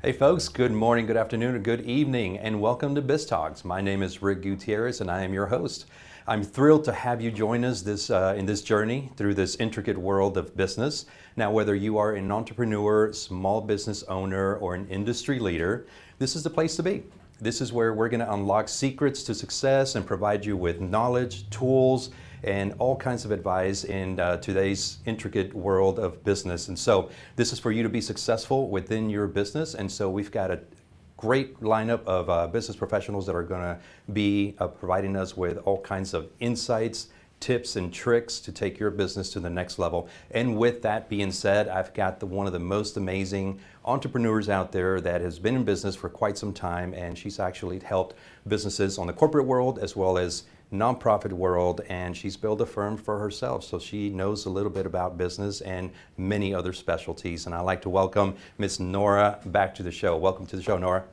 Hey folks, good morning, good afternoon, or good evening, and welcome to BizTalks. My name is Rick Gutierrez, and I am your host. I'm thrilled to have you join us in this journey through this intricate world of business. Now, whether you are an entrepreneur, small business owner, or an industry leader, this is the place to be. This is where we're going to unlock secrets to success and provide you with knowledge, tools, and all kinds of advice in today's intricate world of business. And so this is for you to be successful within your business. And so we've got a great lineup of business professionals that are going to be providing us with all kinds of insights, tips, and tricks to take your business to the next level. And with that being said, I've got one of the most amazing entrepreneurs out there that has been in business for quite some time, and she's actually helped businesses on the corporate world as well as nonprofit world, and she's built a firm for herself, so she knows a little bit about business and many other specialties. And I'd like to welcome Miss Nora back to the show. Welcome to the show, Nora.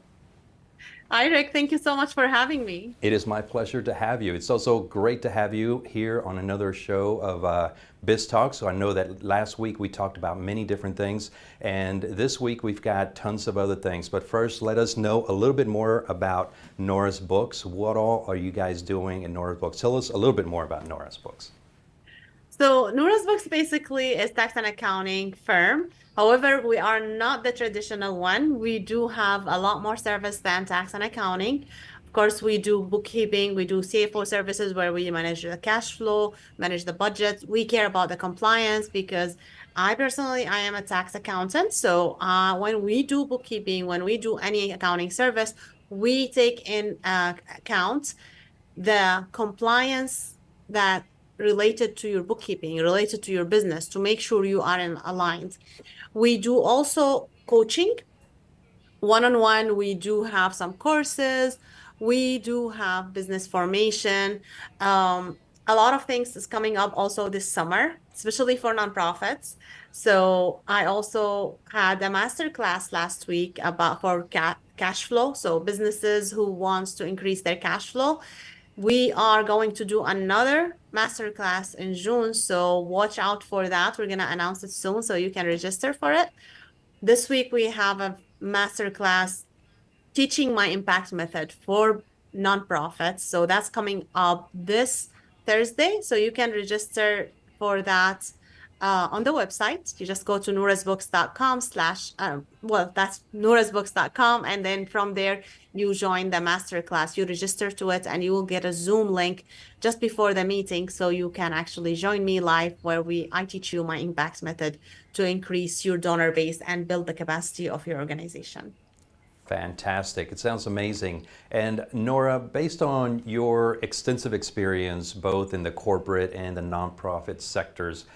Hi, Rick. Thank you so much for having me. It is my pleasure to have you. It's also great to have you here on another show of BizTalks. So I know that last week we talked about many different things, and this week we've got tons of other things. But first, let us know a little bit more about Nora's books. What all are you guys doing in Nora's books? Tell us a little bit more about Nora's books. So Noura's Books basically is tax and accounting firm. However, we are not the traditional one. We do have a lot more service than tax and accounting. Of course, we do bookkeeping, we do CFO services where we manage the cash flow, manage the budget. We care about the compliance because I am a tax accountant. So when we do bookkeeping, when we do any accounting service, we take in account the compliance that related to your bookkeeping, related to your business, to make sure you are aligned. We do also coaching, one-on-one. We do have some courses. We do have business formation. A lot of things is coming up also this summer, especially for nonprofits. So I also had a master class last week about for cash flow. So businesses who wants to increase their cash flow. We are going to do another masterclass in June, so watch out for that. We're going to announce it soon, so you can register for it. This week, we have a masterclass teaching my impact method for nonprofits. So that's coming up this Thursday. So you can register for that on the website. You just go to nourasbooks.com that's nourasbooks.com. And then from there, you join the masterclass, you register to it, and you will get a Zoom link just before the meeting. So you can actually join me live where I teach you my impact method to increase your donor base and build the capacity of your organization. Fantastic. It sounds amazing. And Nora, based on your extensive experience both in the corporate and the nonprofit sectors,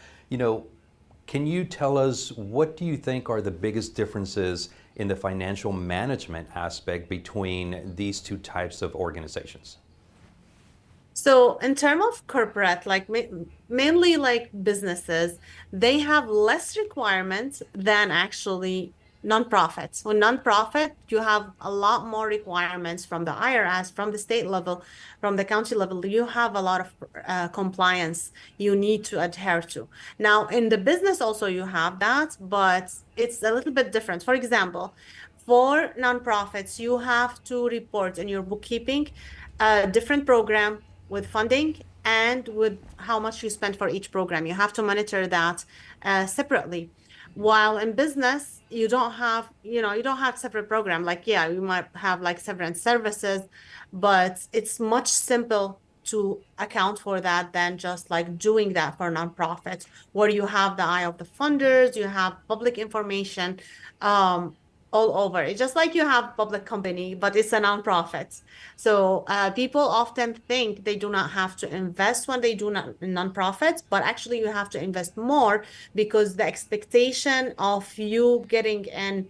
can you tell us what do you think are the biggest differences in the financial management aspect between these two types of organizations? So in terms of corporate, like mainly like businesses, they have less requirements than actually nonprofits. With nonprofit, you have a lot more requirements from the IRS, from the state level, from the county level. You have a lot of compliance you need to adhere to. Now, in the business also you have that, but it's a little bit different. For example, for nonprofits, you have to report in your bookkeeping a different program with funding and with how much you spend for each program. You have to monitor that separately. While in business, you don't have separate program. Like, yeah, you might have like severance services, but it's much simple to account for that than just like doing that for nonprofits, where you have the eye of the funders, you have public information all over. It's just like you have public company, but it's a nonprofit. So people often think they do not have to invest when they do nonprofits, but actually you have to invest more because the expectation of you getting an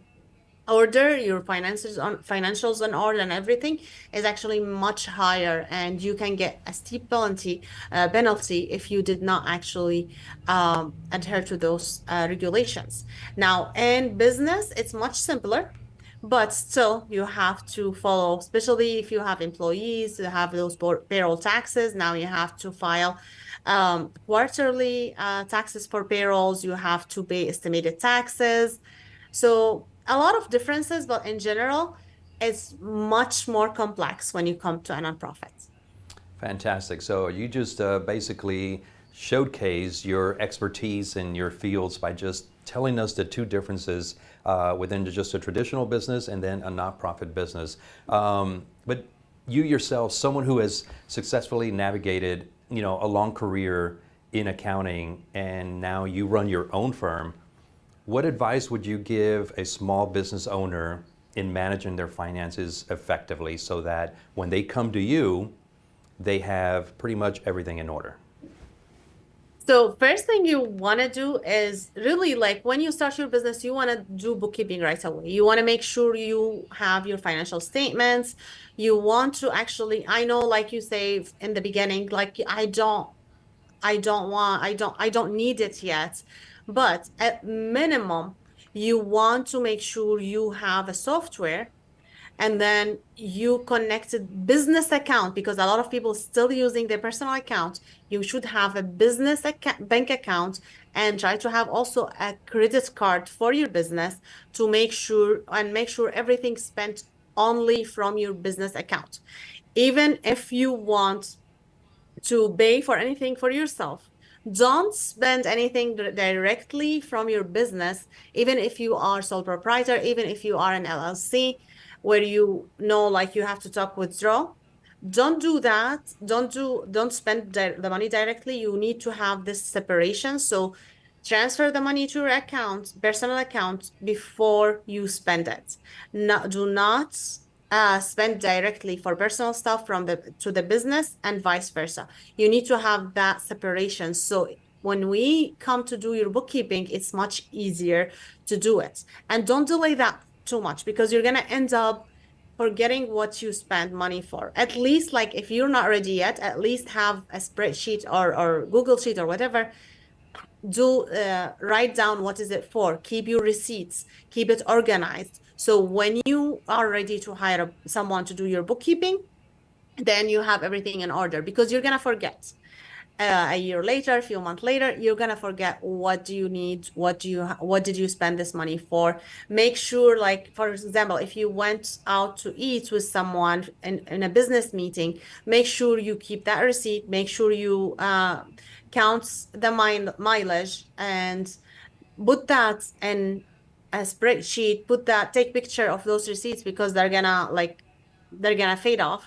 order, your financials on order and everything is actually much higher, and you can get a steep penalty if you did not actually adhere to those regulations. Now, in business, it's much simpler, but still you have to follow, especially if you have employees, you have those payroll taxes. Now you have to file quarterly taxes for payrolls. You have to pay estimated taxes. So a lot of differences, but in general, it's much more complex when you come to a nonprofit. Fantastic. So you just basically showcase your expertise in your fields by just telling us the two differences within just a traditional business and then a nonprofit business. But you yourself, someone who has successfully navigated, a long career in accounting, and now you run your own firm. What advice would you give a small business owner in managing their finances effectively so that when they come to you, they have pretty much everything in order? So first thing you want to do is really like when you start your business, you want to do bookkeeping right away. You want to make sure you have your financial statements. You want to actually, I know, like you say in the beginning, like I don't need it yet. But at minimum, you want to make sure you have a software and then you connected business account because a lot of people still using their personal account. You should have a business account, bank account, and try to have also a credit card for your business to make sure everything's spent only from your business account. Even if you want to pay for anything for yourself. Don't spend anything directly from your business, even if you are sole proprietor, even if you are an LLC, where you know like you have to talk withdraw. Don't do that. Don't spend the money directly. You need to have this separation. So transfer the money to your account, personal account, before you spend it. Do not spend directly for personal stuff from the to the business and vice versa. You need to have that separation. So when we come to do your bookkeeping, it's much easier to do it. And don't delay that too much because you're gonna end up forgetting what you spend money for. At least like if you're not ready yet, at least have a spreadsheet or Google Sheet or whatever. Do write down what is it for. Keep your receipts, keep it organized. So when you are ready to hire someone to do your bookkeeping, then you have everything in order because you're gonna forget. A year later, a few months later, you're gonna forget what do you need, what did you spend this money for. Make sure, like for example, if you went out to eat with someone in a business meeting, make sure you keep that receipt. Make sure you count the mileage and put that in a spreadsheet. Take picture of those receipts because they're gonna fade off.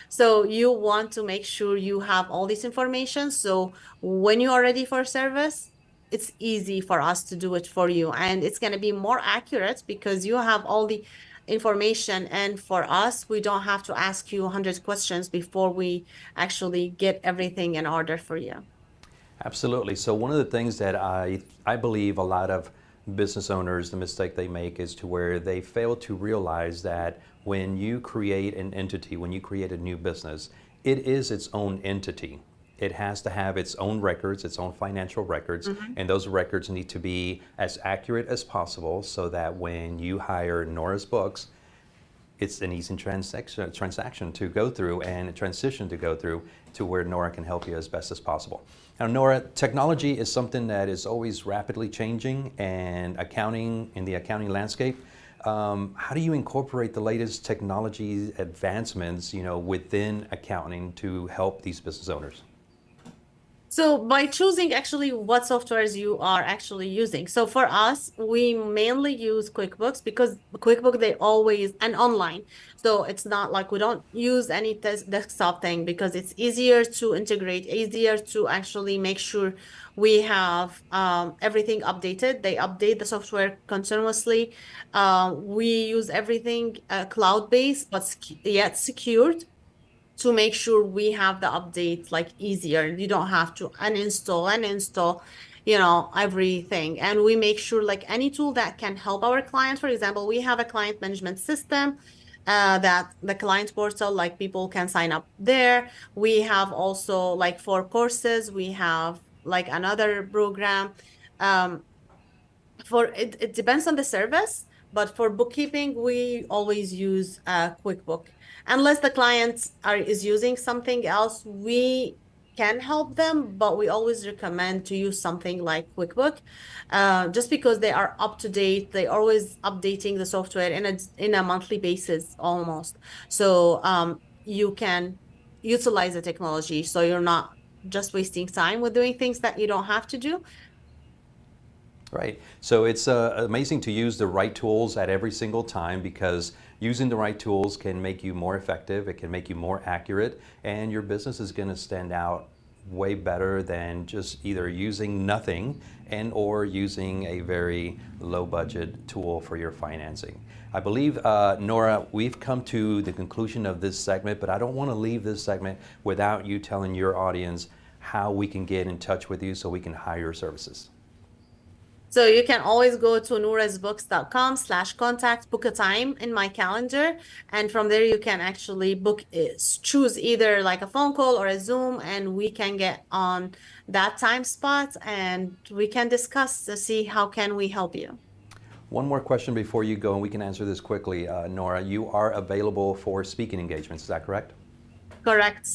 So you want to make sure you have all this information. So when you are ready for service, it's easy for us to do it for you. And it's gonna be more accurate because you have all the information. And for us, we don't have to ask you 100 questions before we actually get everything in order for you. Absolutely. So one of the things that I believe a lot of business owners, the mistake they make is to where they fail to realize that when you create an entity, when you create a new business, it is its own entity. It has to have its own records, its own financial records, and those records need to be as accurate as possible so that when you hire Nora's Books, it's an easy transaction to go through and a transition to go through to where Nora can help you as best as possible. Now, Nora, technology is something that is always rapidly changing, and accounting in the accounting landscape. How do you incorporate the latest technology advancements, within accounting to help these business owners? So by choosing actually what softwares you are actually using. So for us, we mainly use QuickBooks because QuickBooks, they always, and online. So it's not like we don't use any desktop thing because it's easier to integrate, easier to actually make sure we have everything updated. They update the software continuously. We use everything cloud-based, but yet secured to make sure we have the updates like easier. You don't have to uninstall and install, everything. And we make sure like any tool that can help our client. For example, we have a client management system that the client portal, like people can sign up there. We have also like for courses, we have like another program. Um, it depends on the service, but for bookkeeping, we always use QuickBook. Unless the client is using something else, we can help them, but we always recommend to use something like QuickBook, just because they are up to date. They always updating the software in a monthly basis almost. So you can utilize the technology, so you're not just wasting time with doing things that you don't have to do. Right. So it's amazing to use the right tools at every single time, because using the right tools can make you more effective, it can make you more accurate, and your business is going to stand out way better than just either using nothing and or using a very low budget tool for your financing. I believe, Nora, we've come to the conclusion of this segment, but I don't want to leave this segment without you telling your audience how we can get in touch with you so we can hire your services. So you can always go to nourasbooks.com/contact, book a time in my calendar. And from there, you can actually choose either like a phone call or a Zoom, and we can get on that time spot and we can discuss to see how can we help you. One more question before you go, and we can answer this quickly. Nora, you are available for speaking engagements, is that correct? Correct.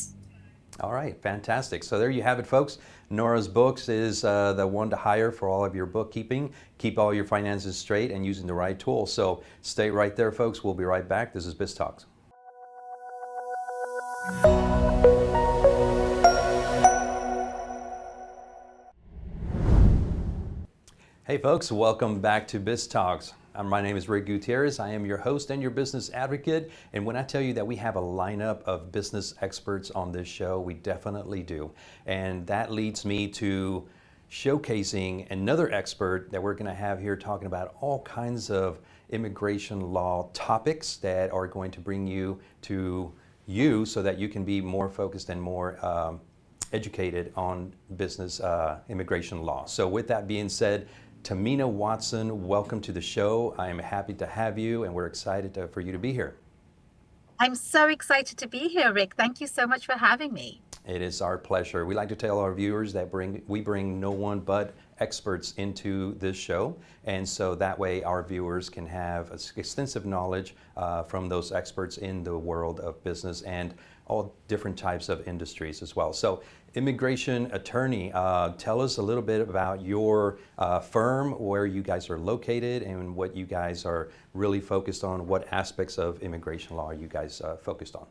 All right, fantastic. So there you have it, folks. Nora's Books is the one to hire for all of your bookkeeping, keep all your finances straight, and using the right tools. So stay right there, folks. We'll be right back. This is BizTalks. Hey folks, welcome back to BizTalks. My name is Rick Gutierrez. I am your host and your business advocate. And when I tell you that we have a lineup of business experts on this show, we definitely do. And that leads me to showcasing another expert that we're going to have here talking about all kinds of immigration law topics that are going to bring you to you so that you can be more focused and more educated on business immigration law. So with that being said, Tahmina Watson, welcome to the show. I am happy to have you, and we're excited for you to be here. I'm so excited to be here, Rick. Thank you so much for having me. It is our pleasure. We like to tell our viewers that we bring no one but experts into this show, and so that way our viewers can have extensive knowledge from those experts in the world of business and all different types of industries as well. So, immigration attorney, tell us a little bit about your firm, where you guys are located, and what you guys are really focused on. What aspects of immigration law are you guys focused on?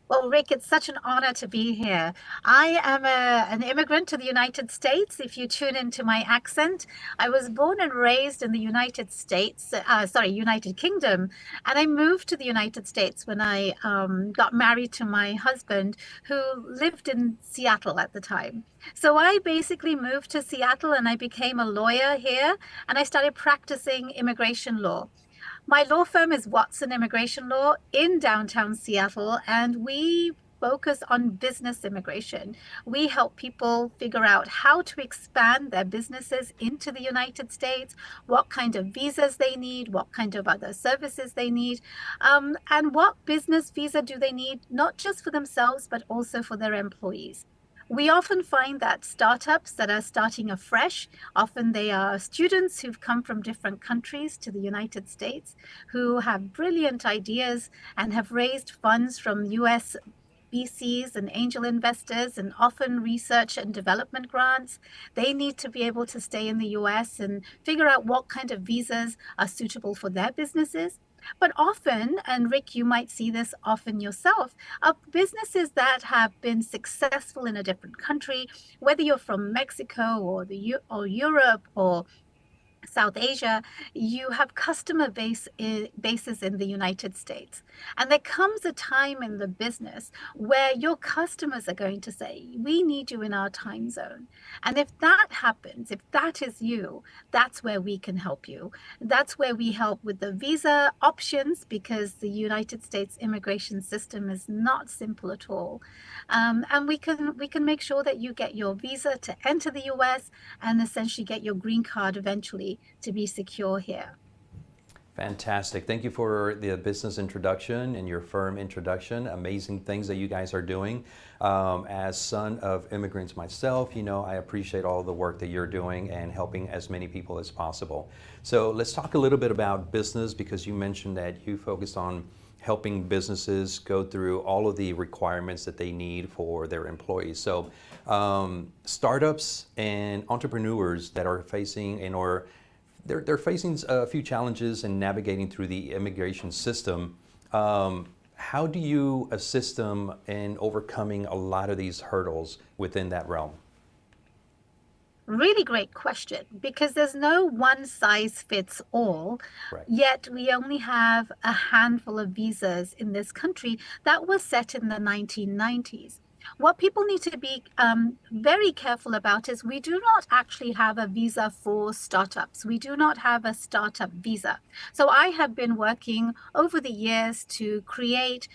Well, Rick, it's such an honor to be here. I am an immigrant to the United States. If you tune into my accent, I was born and raised in the United Kingdom. And I moved to the United States when I got married to my husband, who lived in Seattle at the time. So I basically moved to Seattle and I became a lawyer here, and I started practicing immigration law. My law firm is Watson Immigration Law in downtown Seattle, and we focus on business immigration. We help people figure out how to expand their businesses into the United States, what kind of visas they need, what kind of other services they need, and what business visa do they need, not just for themselves, but also for their employees. We often find that startups that are starting afresh, often they are students who've come from different countries to the United States, who have brilliant ideas and have raised funds from US VCs and angel investors, and often research and development grants. They need to be able to stay in the US and figure out what kind of visas are suitable for their businesses. But often, and Rick, you might see this often yourself, businesses that have been successful in a different country, whether you're from Mexico or Europe or South Asia, you have customer bases in the United States. And there comes a time in the business where your customers are going to say, we need you in our time zone. And if that happens, if that is you, that's where we can help you. That's where we help with the visa options, because the United States immigration system is not simple at all. And we can make sure that you get your visa to enter the US and essentially get your green card eventually to be secure here. Fantastic. Thank you for the business introduction and your firm introduction. Amazing things that you guys are doing. As son of immigrants myself, I appreciate all the work that you're doing and helping as many people as possible. So let's talk a little bit about business, because you mentioned that you focus on helping businesses go through all of the requirements that they need for their employees. So startups and entrepreneurs that are facing they're facing a few challenges in navigating through the immigration system. How do you assist them in overcoming a lot of these hurdles within that realm? Really great question, because there's no one size fits all. Right. Yet we only have a handful of visas in this country that were set in the 1990s. What people need to be very careful about is we do not actually have a visa for startups. We do not have a startup visa. So I have been working over the years to create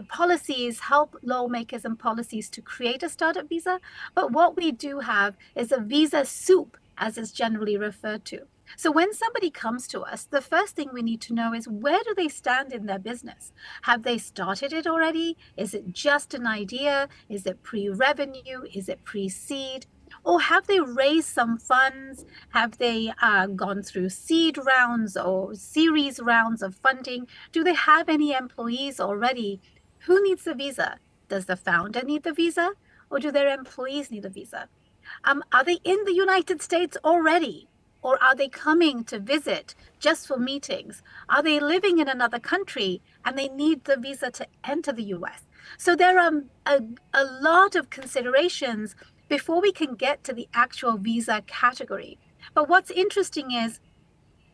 policies, help lawmakers and policies to create a startup visa. But what we do have is a visa soup, as it's generally referred to. So when somebody comes to us, the first thing we need to know is, where do they stand in their business? Have they started it already? Is it just an idea? Is it pre-revenue? Is it pre-seed? Or have they raised some funds? Have they gone through seed rounds or series rounds of funding? Do they have any employees already? Who needs the visa? Does the founder need the visa, or do their employees need a visa? Are they in the United States already? Or are they coming to visit just for meetings? Are they living in another country and they need the visa to enter the US? So there are a lot of considerations before we can get to the actual visa category. But what's interesting is,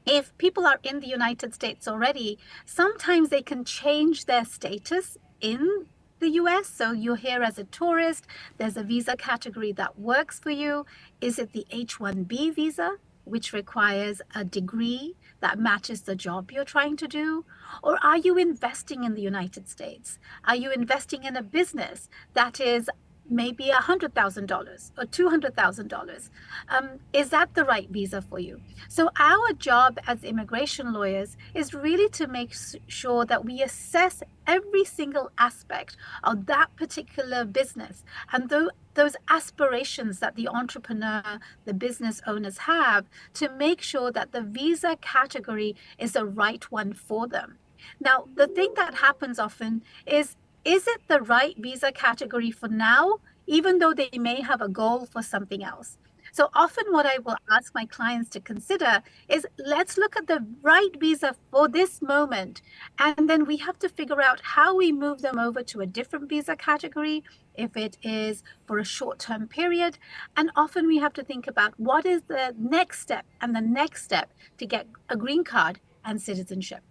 if people are in the United States already, sometimes they can change their status in the US. So you're here as a tourist, there's a visa category that works for you. Is it the H-1B visa, which requires a degree that matches the job you're trying to do? Or are you investing in the United States? Are you investing in a business that is maybe $100,000 or $200,000? Is that the right visa for you? So our job as immigration lawyers is really to make sure that we assess every single aspect of that particular business and those aspirations that the entrepreneur, the business owners have, to make sure that the visa category is the right one for them. Now, the thing that happens often is it the right visa category for now, even though they may have a goal for something else? So often what I will ask my clients to consider is, let's look at the right visa for this moment. And then we have to figure out how we move them over to a different visa category, if it is for a short-term period. And often we have to think about what is the next step and the next step to get a green card and citizenship.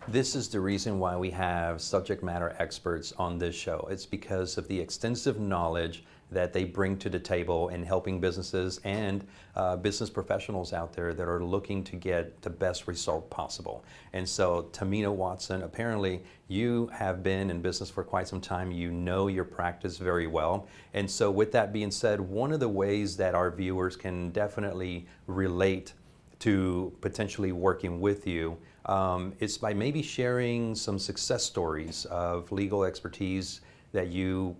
This is the reason why we have subject matter experts on this show. It's because of the extensive knowledge that they bring to the table in helping businesses and business professionals out there that are looking to get the best result possible. And so, Tahmina Watson, apparently you have been in business for quite some time. You know your practice very well. And so with that being said, one of the ways that our viewers can definitely relate to potentially working with you is by maybe sharing some success stories of legal expertise that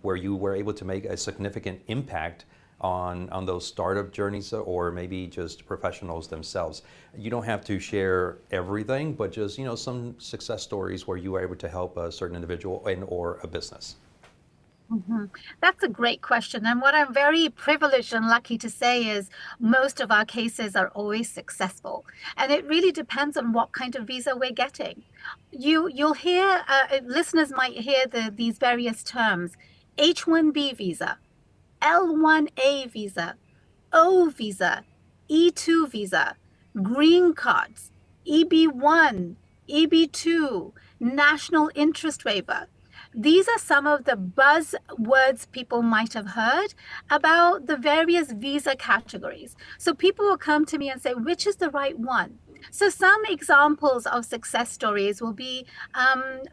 where you were able to make a significant impact on those startup journeys, or maybe just professionals themselves. You don't have to share everything, but just some success stories where you were able to help a certain individual or a business. Mm-hmm. That's a great question. And what I'm very privileged and lucky to say is most of our cases are always successful. And it really depends on what kind of visa we're getting. You'll hear, listeners might hear these various terms: H-1B visa, L-1A visa, O visa, E-2 visa, green cards, EB-1, EB-2, national interest waiver. These are some of the buzzwords people might have heard about the various visa categories. So people will come to me and say, which is the right one? So some examples of success stories will be,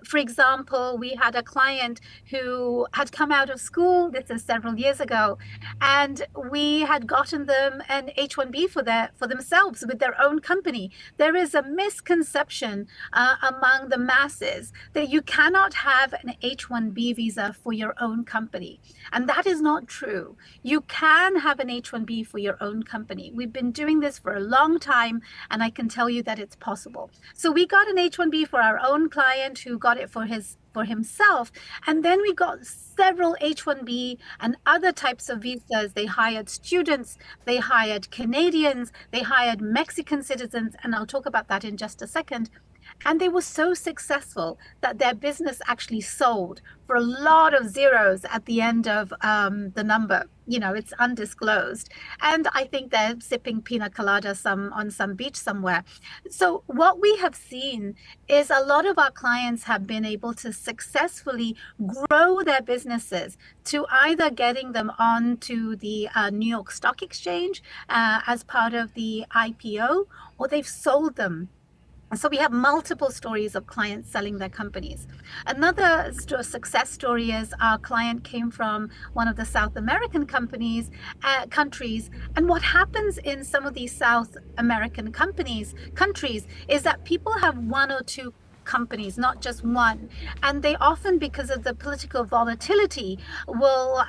for example, we had a client who had come out of school, this is several years ago, and we had gotten them an H-1B for themselves with their own company. There is a misconception among the masses that you cannot have an H-1B visa for your own company. And that is not true. You can have an H-1B for your own company. We've been doing this for a long time, and I can tell tell you that it's possible. So we got an H-1B for our own client who got it for himself. And then we got several H-1B and other types of visas. They hired students, they hired Canadians, they hired Mexican citizens, and I'll talk about that in just a second. And they were so successful that their business actually sold for a lot of zeros at the end of the number. You know, it's undisclosed. And I think they're sipping pina colada on some beach somewhere. So what we have seen is a lot of our clients have been able to successfully grow their businesses to either getting them onto the New York Stock Exchange as part of the IPO, or they've sold them. So we have multiple stories of clients selling their companies. Another success story is our client came from one of the South American countries. And what happens in some of these South American countries is that people have one or two companies, not just one. And they often, because of the political volatility, will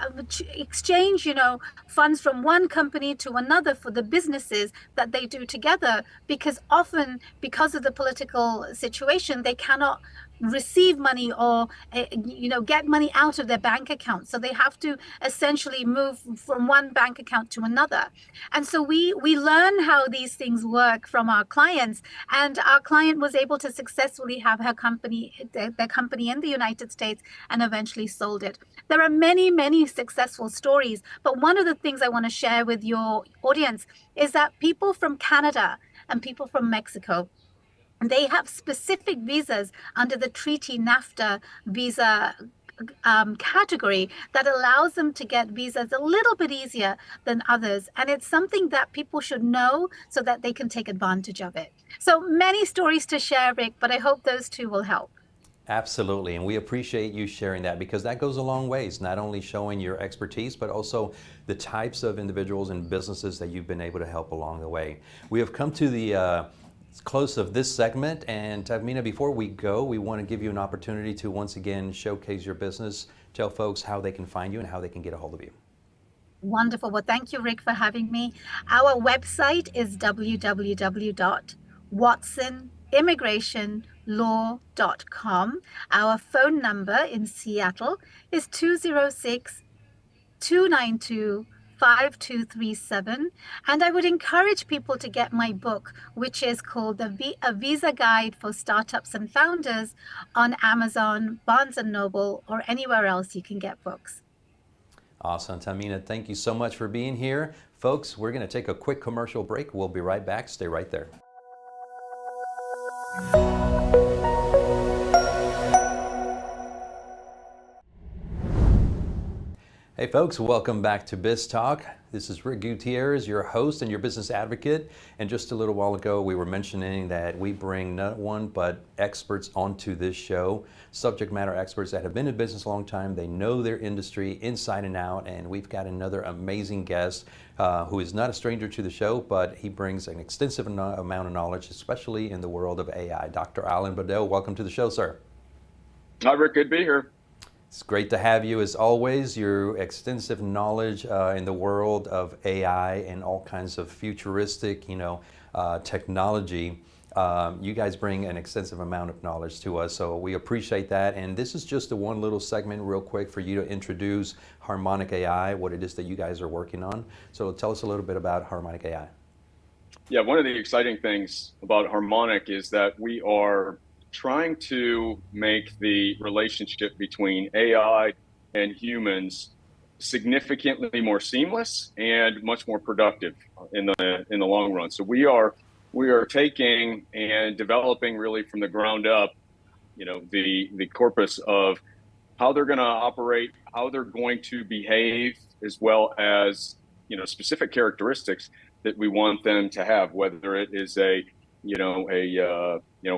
exchange, funds from one company to another for the businesses that they do together, because often, because of the political situation, they cannot receive money or get money out of their bank account, so they have to essentially move from one bank account to another. And so we learn how these things work from our clients, and our client was able to successfully have their company in the United States and eventually sold it. There are many successful stories, but one of the things I want to share with your audience is that people from Canada and people from Mexico, they have specific visas under the treaty NAFTA visa category that allows them to get visas a little bit easier than others. And it's something that people should know so that they can take advantage of it. So many stories to share, Rick, but I hope those two will help. Absolutely, and we appreciate you sharing that, because that goes a long ways, not only showing your expertise, but also the types of individuals and businesses that you've been able to help along the way. We have come to the close of this segment, and Tahmina, before we go, we want to give you an opportunity to once again showcase your business, tell folks how they can find you and how they can get a hold of you. Wonderful. Well, thank you, Rick, for having me. Our website is www.watsonimmigrationlaw.com. Our phone number in Seattle is 206-292-5237. And I would encourage people to get my book, which is called A Visa Guide for Startups and Founders, on Amazon, Barnes & Noble, or anywhere else you can get books. Awesome. Tahmina, thank you so much for being here. Folks, we're going to take a quick commercial break. We'll be right back. Stay right there. Hey folks, welcome back to BizTalk. This is Rick Gutierrez, your host and your business advocate. And just a little while ago, we were mentioning that we bring not one, but experts onto this show, subject matter experts that have been in business a long time. They know their industry inside and out. And we've got another amazing guest who is not a stranger to the show, but he brings an extensive amount of knowledge, especially in the world of AI. Dr. Alan Badeau, welcome to the show, sir. Hi, Rick. Good to be here. It's great to have you as always. Your extensive knowledge in the world of AI and all kinds of futuristic, technology. You guys bring an extensive amount of knowledge to us, so we appreciate that. And this is just one little segment real quick for you to introduce Harmonic AI, what it is that you guys are working on. So tell us a little bit about Harmonic AI. Yeah, one of the exciting things about Harmonic is that we are trying to make the relationship between AI and humans significantly more seamless and much more productive in the long run. So we are taking and developing really from the ground up, the corpus of how they're going to operate, how they're going to behave, as well as specific characteristics that we want them to have, whether it is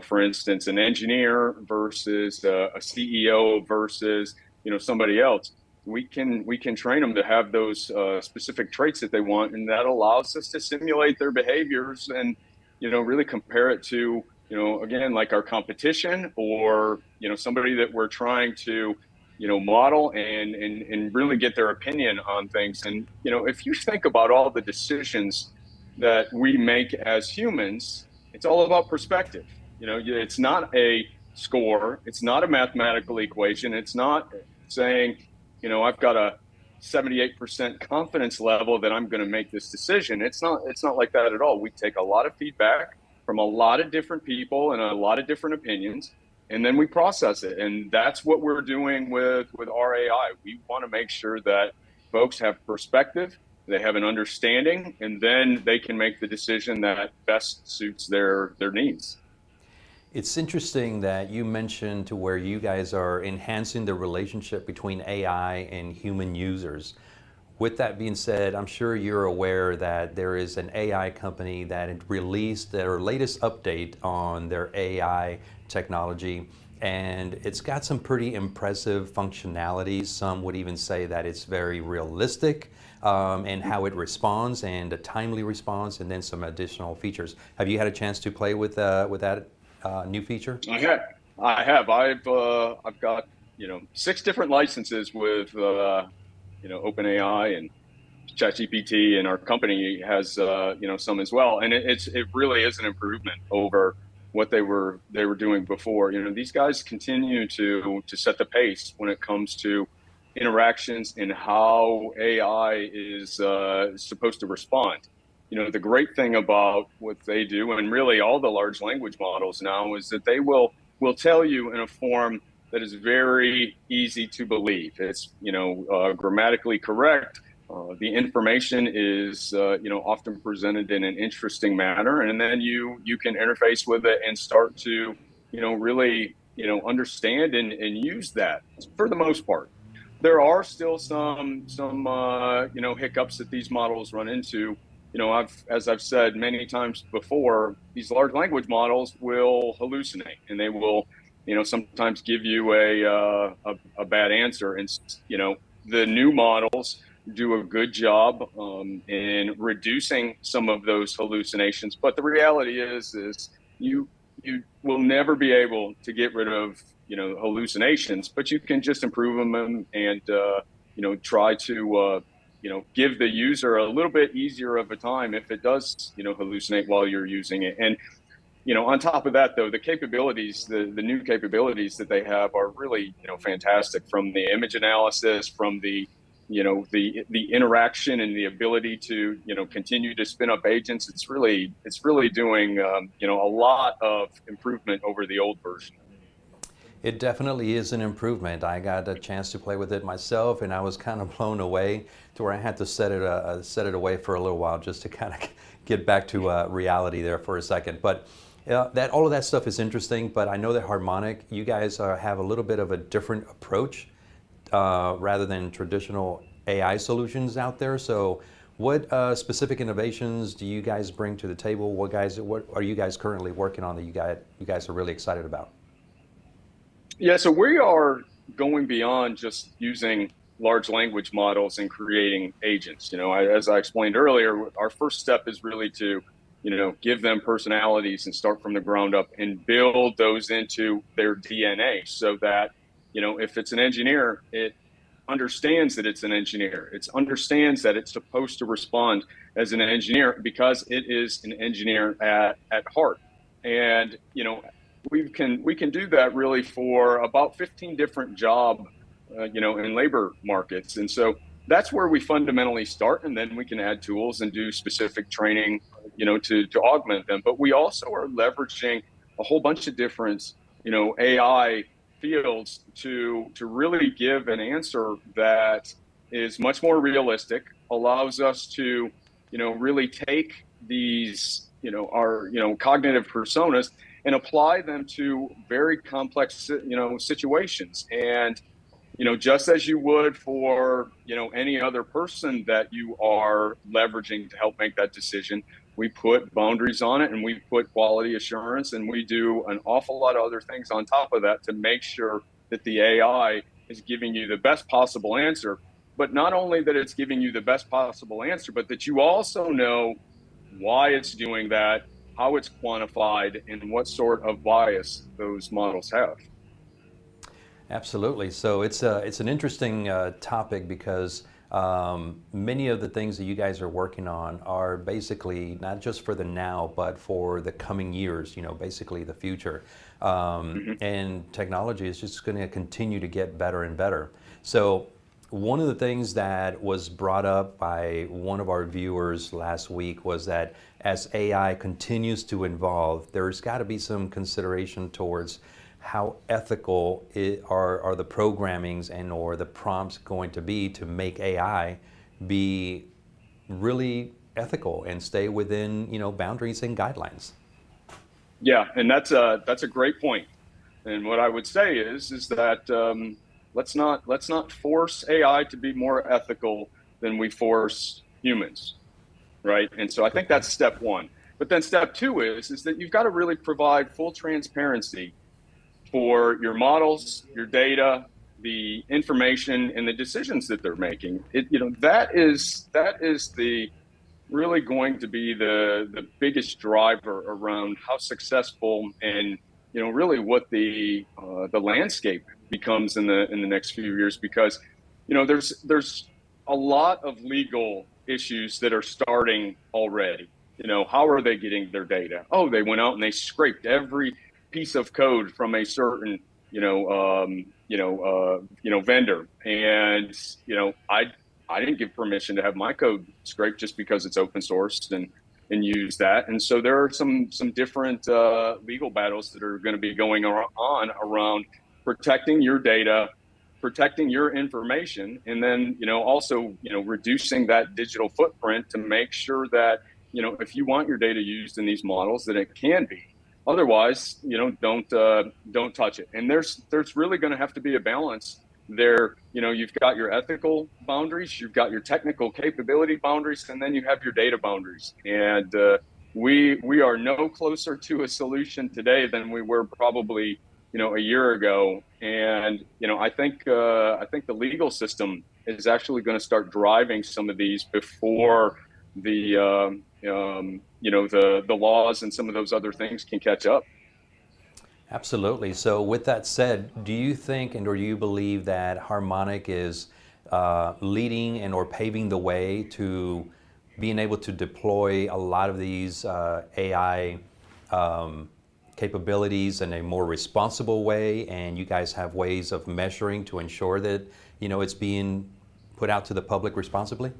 for instance, an engineer versus a CEO versus, somebody else. We can train them to have those specific traits that they want, and that allows us to simulate their behaviors and, really compare it to, again, like our competition or, somebody that we're trying to, model and really get their opinion on things. And, if you think about all the decisions that we make as humans, it's all about perspective. It's not a score. It's not a mathematical equation. It's not saying, I've got a 78% confidence level that I'm going to make this decision. It's not like that at all. We take a lot of feedback from a lot of different people and a lot of different opinions, and then we process it. And that's what we're doing with our AI. We want to make sure that folks have perspective, they have an understanding, and then they can make the decision that best suits their needs. It's interesting that you mentioned to where you guys are enhancing the relationship between AI and human users. With that being said, I'm sure you're aware that there is an AI company that had released their latest update on their AI technology, and it's got some pretty impressive functionalities. Some would even say that it's very realistic in how it responds, and a timely response, and then some additional features. Have you had a chance to play with that new feature? I have. I've got 6 different licenses with OpenAI and ChatGPT, and our company has some as well. And it really is an improvement over what they were doing before. These guys continue to set the pace when it comes to interactions and how AI is supposed to respond. The great thing about what they do, and really all the large language models now, is that they will tell you in a form that is very easy to believe. It's grammatically correct. The information is often presented in an interesting manner, and then you can interface with it and start to really understand and use that for the most part. There are still some hiccups that these models run into. As I've said many times before, these large language models will hallucinate, and they will, sometimes give you a bad answer. And the new models do a good job in reducing some of those hallucinations. But the reality is you will never be able to get rid of hallucinations, but you can just improve them and try to give the user a little bit easier of a time if it does hallucinate while you're using it. And on top of that, though, the capabilities, the new capabilities that they have are really fantastic, from the image analysis, from the interaction and the ability to continue to spin up agents. It's really doing a lot of improvement over the old version. It definitely is an improvement. I got a chance to play with it myself, and I was kind of blown away to where I had to set it away for a little while just to kind of get back to reality there for a second. But all of that stuff is interesting. But I know that Harmonic, you guys have a little bit of a different approach rather than traditional AI solutions out there. So what specific innovations do you guys bring to the table? What are you guys currently working on that you guys are really excited about? Yeah, so we are going beyond just using large language models and creating agents. As I explained earlier, our first step is really to, give them personalities and start from the ground up and build those into their DNA, so that, if it's an engineer, it understands that it's an engineer. It understands that it's supposed to respond as an engineer because it is an engineer at heart. And, we can do that really for about 15 different job, in labor markets. And so that's where we fundamentally start. And then we can add tools and do specific training, to augment them. But we also are leveraging a whole bunch of different, AI fields to really give an answer that is much more realistic, allows us to, really take these, our, cognitive personas and apply them to very complex, situations. And, just as you would for, any other person that you are leveraging to help make that decision, we put boundaries on it, and we put quality assurance, and we do an awful lot of other things on top of that to make sure that the AI is giving you the best possible answer. But not only that it's giving you the best possible answer, but that you also know why it's doing that, how it's quantified, and what sort of bias those models have. Absolutely. So it's an interesting topic because Many of the things that you guys are working on are basically not just for the now, but for the coming years, basically the future. And technology is just going to continue to get better and better. So one of the things that was brought up by one of our viewers last week was that as AI continues to evolve, there's got to be some consideration towards how ethical are the programmings and or the prompts going to be to make AI be really ethical and stay within boundaries and guidelines. Yeah, and that's a great point. And what I would say is that let's not force AI to be more ethical than we force humans, right? And so I think that's step one. But then step two is that you've got to really provide full transparency for your models, your data, the information, and the decisions that they're making. That is the really going to be the biggest driver around how successful and really what the landscape becomes in the next few years, because there's a lot of legal issues that are starting already. How are they getting their data? Oh, they went out and they scraped every piece of code from a certain vendor, and I didn't give permission to have my code scraped just because it's open source and use that. And so there are some different legal battles that are going to be going on around protecting your data, protecting your information, and then also reducing that digital footprint to make sure that if you want your data used in these models, that it can be. Otherwise, don't touch it. And there's really going to have to be a balance there. You've got your ethical boundaries, you've got your technical capability boundaries, and then you have your data boundaries. And we are no closer to a solution today than we were probably a year ago. And I think the legal system is actually going to start driving some of these before the laws and some of those other things can catch up. Absolutely. So with that said, do you think or do you believe that Harmonic is leading and or paving the way to being able to deploy a lot of these AI capabilities in a more responsible way, and you guys have ways of measuring to ensure that it's being put out to the public responsibly?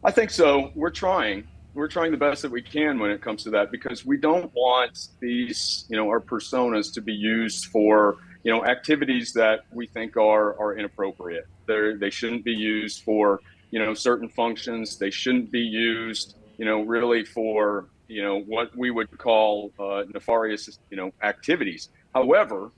I think so. We're trying the best that we can when it comes to that, because we don't want these, our personas to be used for, activities that we think are inappropriate. They shouldn't be used for, certain functions. They shouldn't be used, really for, what we would call nefarious, activities. However,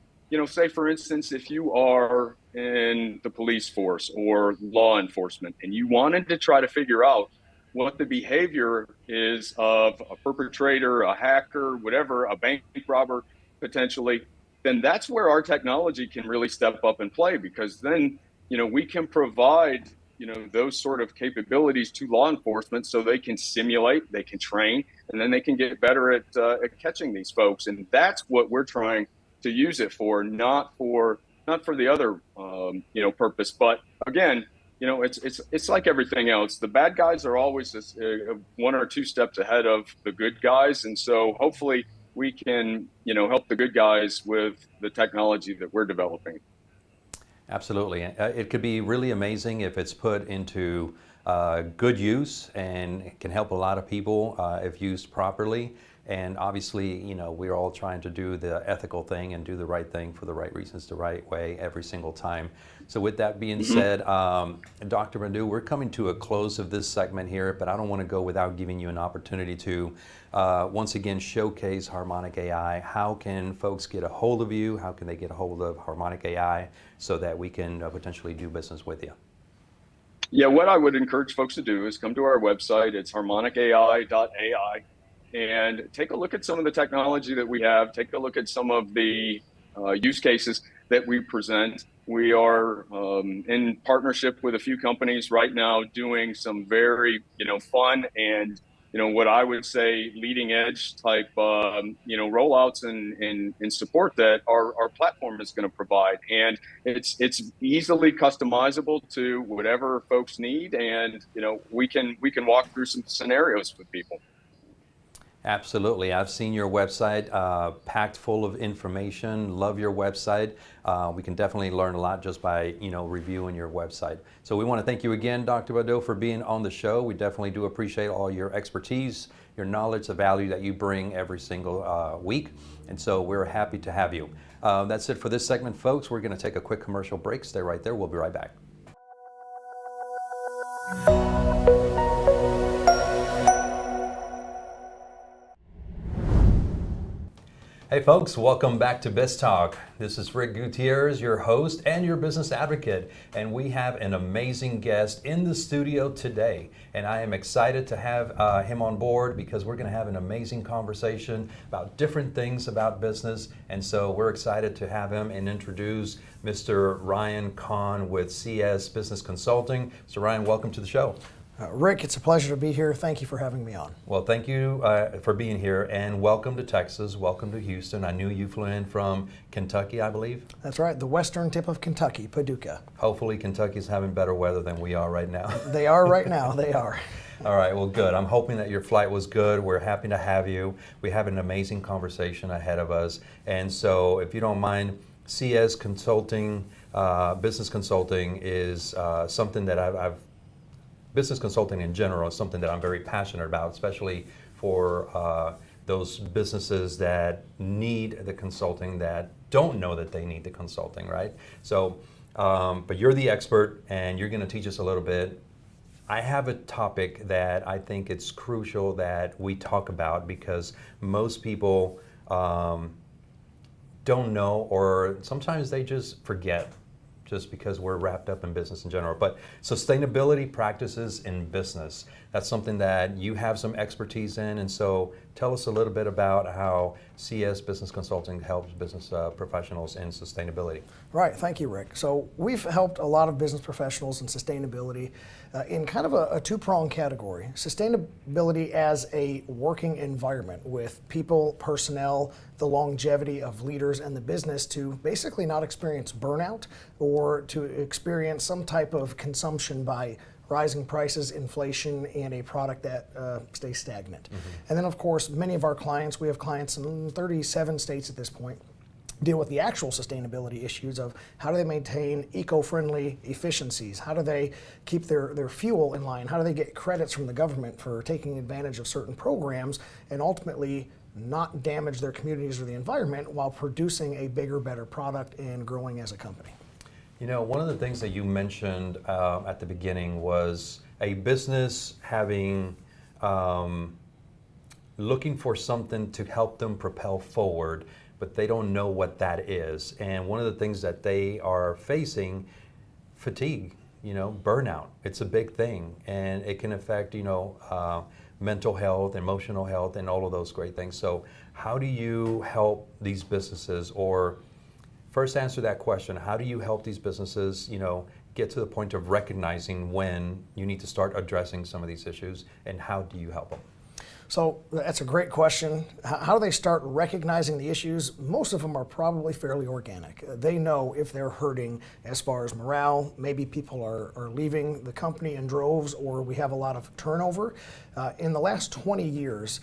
say for instance, if you are in the police force or law enforcement and you wanted to try to figure out what the behavior is of a perpetrator, a hacker, whatever, a bank robber potentially, then that's where our technology can really step up and play, because then, we can provide, those sort of capabilities to law enforcement so they can simulate, they can train, and then they can get better at catching these folks. And that's what we're trying to use it for, not for the other, purpose. But again, it's like everything else. The bad guys are always one or two steps ahead of the good guys. And so hopefully we can, help the good guys with the technology that we're developing. Absolutely. It could be really amazing if it's put into good use, and it can help a lot of people if used properly. And obviously, we're all trying to do the ethical thing and do the right thing for the right reasons, the right way every single time. So with that being said, Dr. Badeau, we're coming to a close of this segment here, but I don't want to go without giving you an opportunity to once again showcase Harmonic AI. How can folks get a hold of you? How can they get a hold of Harmonic AI so that we can potentially do business with you? Yeah, what I would encourage folks to do is come to our website. It's harmonicai.ai. And take a look at some of the technology that we have. Take a look at some of the use cases that we present. We are in partnership with a few companies right now doing some very, fun and what I would say leading edge type, rollouts and support that our platform is going to provide. And it's easily customizable to whatever folks need. And, we can walk through some scenarios with people. Absolutely. I've seen your website packed full of information. Love your website. We can definitely learn a lot just by reviewing your website. So we want to thank you again, Dr. Badeau, for being on the show. We definitely do appreciate all your expertise, your knowledge, the value that you bring every single week. And so we're happy to have you. That's it for this segment, folks. We're going to take a quick commercial break. Stay right there. We'll be right back. Hey folks, welcome back to BizTalk. This is Rick Gutierrez, your host and your business advocate, and we have an amazing guest in the studio today. And I am excited to have him on board because we're going to have an amazing conversation about different things about business. And so we're excited to have him and introduce Mr. Ryan Conn with CS Business Consulting. Mr. Ryan, welcome to the show. Rick, it's a pleasure to be here. Thank you for having me on. Well, thank you for being here, and welcome to Texas. Welcome to Houston. I knew you flew in from Kentucky, I believe. That's right, the western tip of Kentucky, Paducah. Hopefully Kentucky's having better weather than we are right now. They are right now, they are. All right, well, good. I'm hoping that your flight was good. We're happy to have you. We have an amazing conversation ahead of us. And so if you don't mind, CS Consulting, Business Consulting is something that business consulting in general is something that I'm very passionate about, especially for those businesses that need the consulting that don't know that they need the consulting, right? So, but you're the expert and you're going to teach us a little bit. I have a topic that I think it's crucial that we talk about because most people don't know, or sometimes they just forget, just because we're wrapped up in business in general. But sustainability practices in business, that's something that you have some expertise in. And so tell us a little bit about how CS Business Consulting helps business professionals in sustainability. Right, thank you, Rick. So we've helped a lot of business professionals in sustainability in kind of a two-pronged category. Sustainability as a working environment with people, personnel, the longevity of leaders and the business to basically not experience burnout or to experience some type of consumption by rising prices, inflation, and a product that stays stagnant. And then, of course, many of our clients, we have clients in 37 states at this point, deal with the actual sustainability issues of how do they maintain eco-friendly efficiencies, how do they keep their fuel in line, how do they get credits from the government for taking advantage of certain programs, and ultimately not damage their communities or the environment while producing a bigger, better product and growing as a company. You know, one of the things that you mentioned at the beginning was a business having, looking for something to help them propel forward, but they don't know what that is. And one of the things that they are facing, fatigue, burnout. It's a big thing, and it can affect, mental health, emotional health, and all of those great things. So how do you help these businesses, or first answer that question, how do you help these businesses, get to the point of recognizing when you need to start addressing some of these issues, and how do you help them? So that's a great question. How do they start recognizing the issues? Most of them are probably fairly organic. They know if they're hurting as far as morale, maybe people are leaving the company in droves, or we have a lot of turnover. In the last 20 years,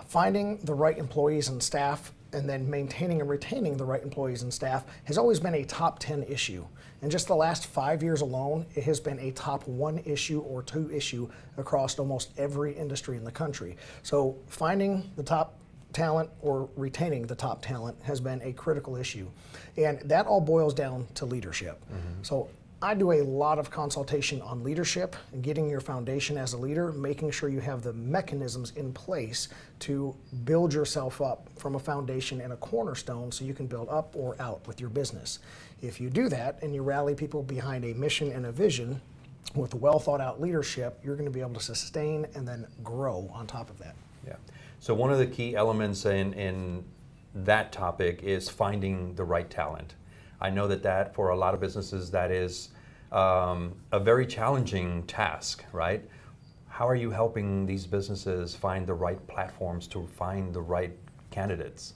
finding the right employees and staff and then maintaining and retaining the right employees and staff has always been a top 10 issue. In just the last 5 years alone, it has been a top 1 issue or 2 issue across almost every industry in the country. So finding the top talent or retaining the top talent has been a critical issue. And that all boils down to leadership. So I do a lot of consultation on leadership and getting your foundation as a leader, making sure you have the mechanisms in place to build yourself up from a foundation and a cornerstone so you can build up or out with your business. If you do that and you rally people behind a mission and a vision with well thought out leadership, you're going to be able to sustain and then grow on top of that. Yeah. So one of the key elements in that topic is finding the right talent. I know that for a lot of businesses, that is a very challenging task, right? how are you helping these businesses find the right platforms to find the right candidates?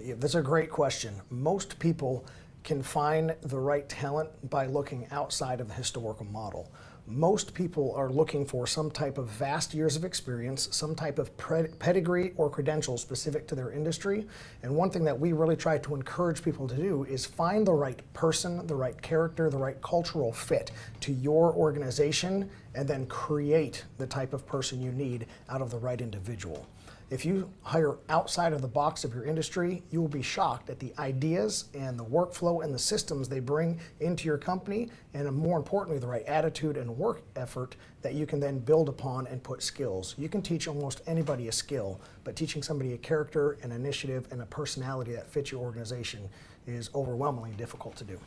Yeah, that's a great question. Most people can find the right talent by looking outside of the historical model. Most people are looking for some type of vast years of experience, some type of pedigree or credentials specific to their industry. And one thing that we really try to encourage people to do is find the right person, the right character, the right cultural fit to your organization, and then create the type of person you need out of the right individual. If you hire outside of the box of your industry, you will be shocked at the ideas and the workflow and the systems they bring into your company, and more importantly, the right attitude and work effort that you can then build upon and put skills. You can teach almost anybody a skill, but teaching somebody a character, an initiative, and a personality that fits your organization is overwhelmingly difficult to do.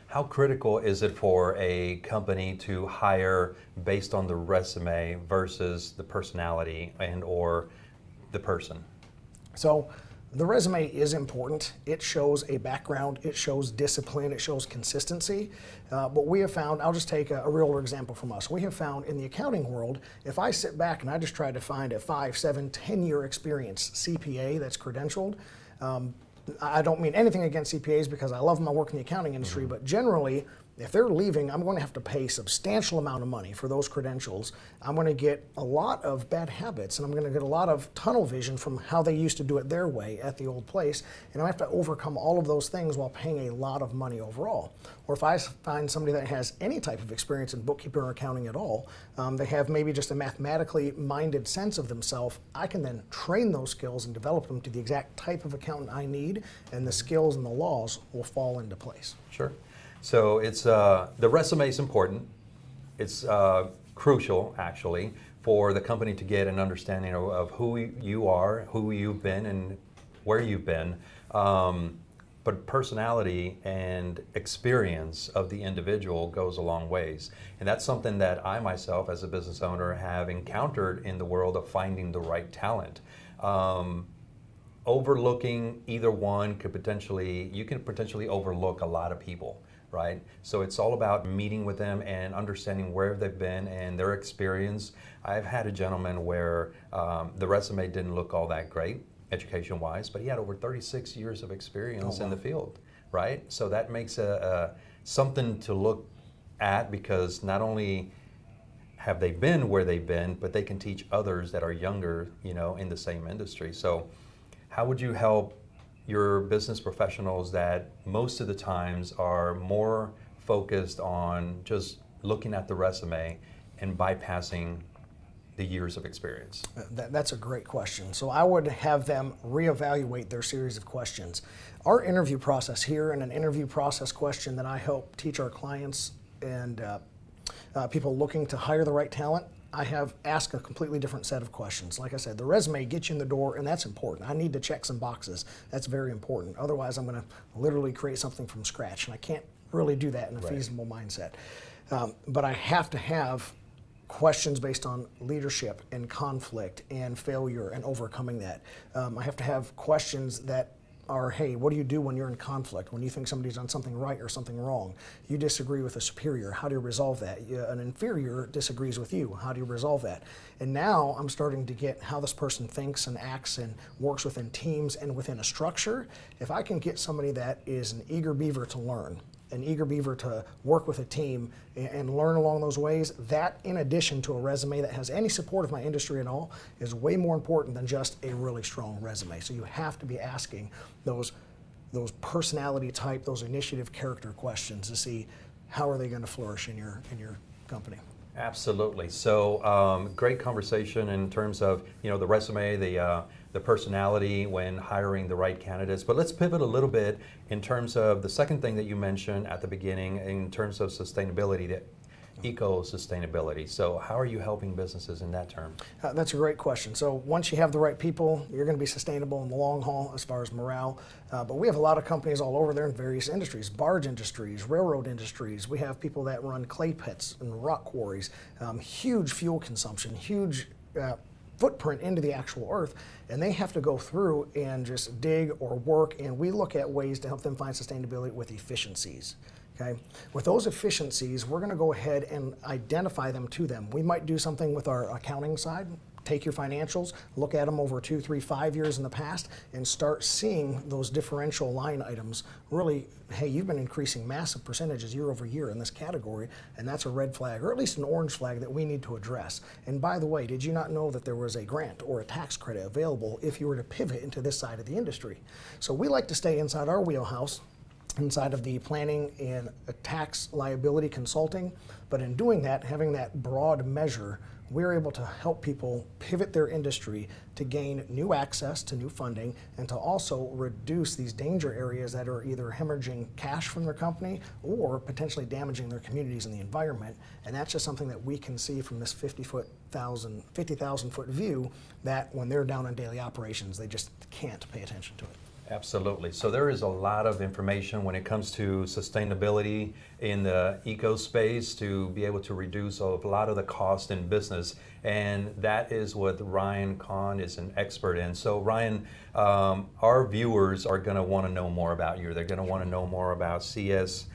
How critical is it for a company to hire based on the resume versus the personality and or the person? So the resume is important. It shows a background, it shows discipline, it shows consistency. But we have found, I'll just take a real example from us. We have found in the accounting world, if I sit back and I just try to find a 5, 7, 10-year experience CPA that's credentialed, I don't mean anything against CPAs because I love my work in the accounting industry, but generally, if they're leaving, I'm going to have to pay a substantial amount of money for those credentials. I'm going to get a lot of bad habits, and I'm going to get a lot of tunnel vision from how they used to do it their way at the old place, and I have to overcome all of those things while paying a lot of money overall. Or if I find somebody that has any type of experience in bookkeeping or accounting at all, they have maybe just a mathematically minded sense of themselves, I can then train those skills and develop them to the exact type of accountant I need, and the skills and the laws will fall into place. Sure. So it's the resume is important. It's crucial, actually, for the company to get an understanding of who you are, who you've been, and where you've been. But personality and experience of the individual goes a long ways. And that's something that I myself, as a business owner, have encountered in the world of finding the right talent. Overlooking either one you can potentially overlook a lot of people. Right? So it's all about meeting with them and understanding where they've been and their experience. I've had a gentleman where the resume didn't look all that great, education-wise, but he had over 36 years of experience in the field, right? So that makes something to look at, because not only have they been where they've been, but they can teach others that are younger, in the same industry. So how would you help your business professionals that most of the times are more focused on just looking at the resume and bypassing the years of experience? That's a great question. So I would have them reevaluate their series of questions. Our interview process here, and an interview process question that I help teach our clients and people looking to hire the right talent, I have asked a completely different set of questions. Like I said, the resume gets you in the door, and that's important. I need to check some boxes. That's very important. Otherwise, I'm going to literally create something from scratch, and I can't really do that in a feasible mindset. But I have to have questions based on leadership and conflict and failure and overcoming that. I have to have questions that are, hey, what do you do when you're in conflict? When you think somebody's done something right or something wrong? You disagree with a superior, how do you resolve that? An inferior disagrees with you, how do you resolve that? And now I'm starting to get how this person thinks and acts and works within teams and within a structure. If I can get somebody that is an eager beaver to learn, an eager beaver to work with a team and learn along those ways, that in addition to a resume that has any support of my industry at all is way more important than just a really strong resume. So you have to be asking those personality type, those initiative character questions to see how are they going to flourish in your company. Absolutely. So great conversation in terms of the resume, the personality when hiring the right candidates. But let's pivot a little bit in terms of the second thing that you mentioned at the beginning in terms of sustainability, the eco-sustainability. So how are you helping businesses in that term? That's a great question. So once you have the right people, you're going to be sustainable in the long haul as far as morale. But we have a lot of companies all over there in various industries, barge industries, railroad industries. We have people that run clay pits and rock quarries, huge fuel consumption, huge footprint into the actual earth, and they have to go through and just dig or work, and we look at ways to help them find sustainability with efficiencies. Okay? With those efficiencies, we're going to go ahead and identify them to them. We might do something with our accounting side. Take your financials, look at them over 2, 3, 5 years in the past, and start seeing those differential line items. Really, hey, you've been increasing massive percentages year over year in this category, and that's a red flag, or at least an orange flag that we need to address. And by the way, did you not know that there was a grant or a tax credit available if you were to pivot into this side of the industry? So we like to stay inside our wheelhouse, inside of the planning and tax liability consulting, but in doing that, having that broad measure, we're able to help people pivot their industry to gain new access to new funding and to also reduce these danger areas that are either hemorrhaging cash from their company or potentially damaging their communities and the environment. And that's just something that we can see from this 50,000 foot view, that when they're down in daily operations, they just can't pay attention to it. Absolutely. So there is a lot of information when it comes to sustainability in the eco space to be able to reduce a lot of the cost in business. And that is what Ryan Conn is an expert in. So Ryan, our viewers are going to want to know more about you. They're going to want to know more about CS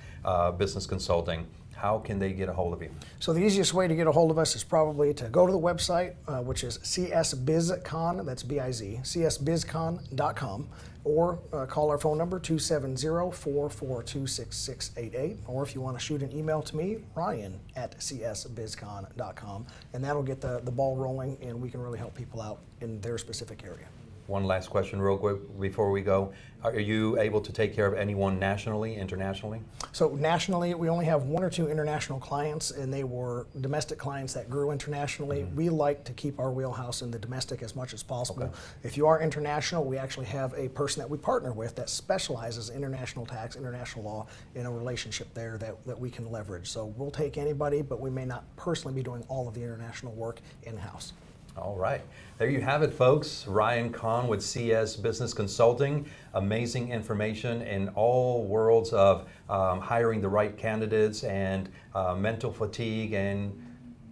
Business Consulting. How can they get a hold of you? So the easiest way to get a hold of us is probably to go to the website, which is csbizcon, that's B-I-Z, csbizcon.com, or call our phone number, 270-442-6688, or if you want to shoot an email to me, Ryan at csbizcon.com, and that'll get the ball rolling, and we can really help people out in their specific area. One last question real quick before we go. Are you able to take care of anyone nationally, internationally? So nationally, we only have 1 or 2 international clients, and they were domestic clients that grew internationally. Mm-hmm. We like to keep our wheelhouse in the domestic as much as possible. Okay. If you are international, we actually have a person that we partner with that specializes in international tax, international law, in a relationship there that we can leverage. So we'll take anybody, but we may not personally be doing all of the international work in-house. All right. There you have it, folks. Ryan Conn with CS Business Consulting. Amazing information in all worlds of hiring the right candidates and mental fatigue and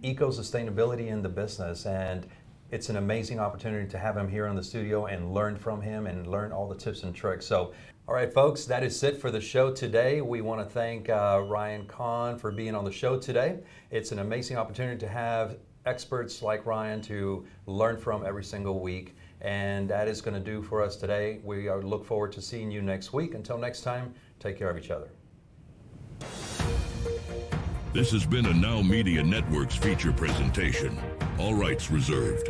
eco-sustainability in the business. And it's an amazing opportunity to have him here in the studio and learn from him and learn all the tips and tricks. So, all right, folks, that is it for the show today. We want to thank Ryan Conn for being on the show today. It's an amazing opportunity to have experts like Ryan to learn from every single week, and that is going to do for us today. We look forward to seeing you next week. Until next time, take care of each other. This has been a Now Media Networks feature presentation. All rights reserved.